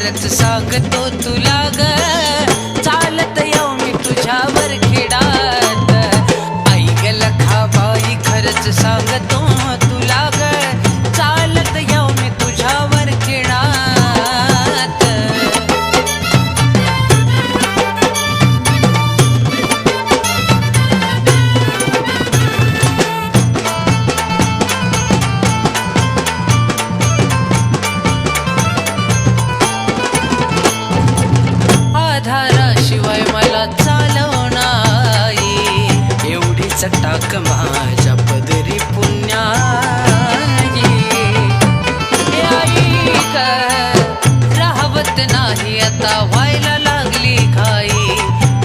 खरंच सांगतो तुला ग, चालत येऊ मी तुझ्यावर खेडात. आई ग लखाबाई खरंच सांगतो तुला ग, चालत येऊ मी तुझ्यावर खेडात. आधाराशिवाय मला चालवणाई, एवढीच टाक माझ्या पदरी पुण्याई. आई ग राहवत नाही आता व्हायला लागली घाई,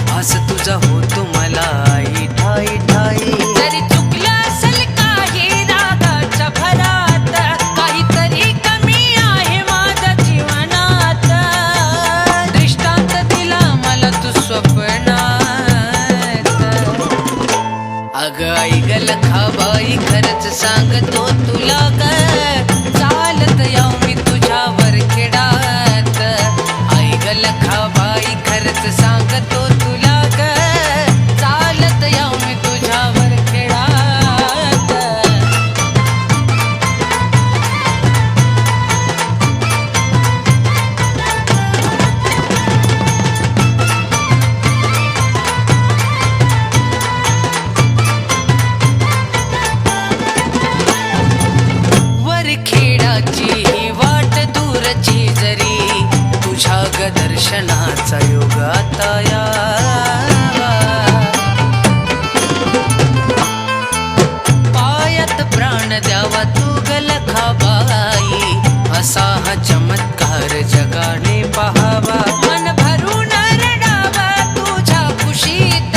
भास तुझा होतो मला आई ठाई ठाई. जरी चुकलं असेल काही रागाच्या भरात, काहीतरी कमी आहे माझ्या जीवनात. दृष्टांत दिला मला तू स्वप्नात. अग आई ग लखाबाई खरंच सांगतो तुला ग, चालत येऊ मी तुझ्यावर खेडात. आई ग लखाबाई खरंच सांगतो तुला ग, चालत येऊ मी तुझ्यावर खेडात. खेडाची ही वाट दूरची जरी, तुझ्या ग दर्शनाचा योग आता यावा. पायात प्राण द्यावा तू ग लखाबाई, असा हा चमत्कार जगाने पहावा. मन भरून रडावा तुझ्या खुशीत,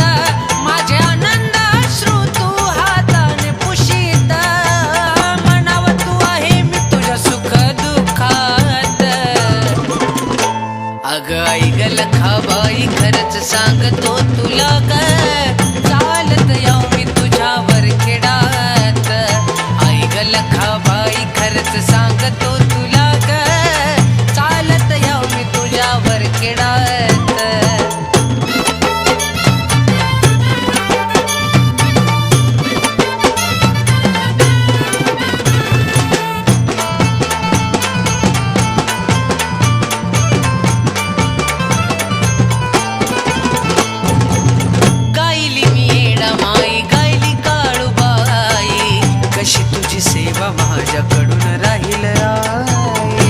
माझे आनंद अश्रू तू हाताने पुशीत. अग आई ग लखाबाई खरंच सांगतो तुला ग, चालत येऊ मी तुझ्यावर खेडात. आई ग लखाबाई खरंच सांगतो तुला ग, चालत येऊ मी तुझ्यावर खेडात. कशी तुझी सेवा माझ्याकडून राहील आई.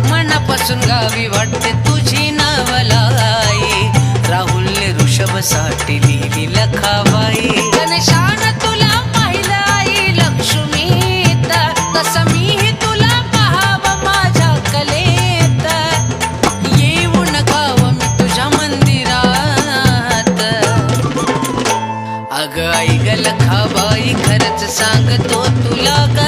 मनापासून गावी वाटते तुझी नवलाई, राहुलने ऋषभसाठी लिहिली लखाबाई. गणेशान तुला पाहिलं आई लक्ष्मीत, तसं मीही तुला पाहावं माझ्या कलेत. येऊन गाव मी तुझ्या मंदिरात. अग आई ग लखाबाई खरंच सांगतो तुला ग,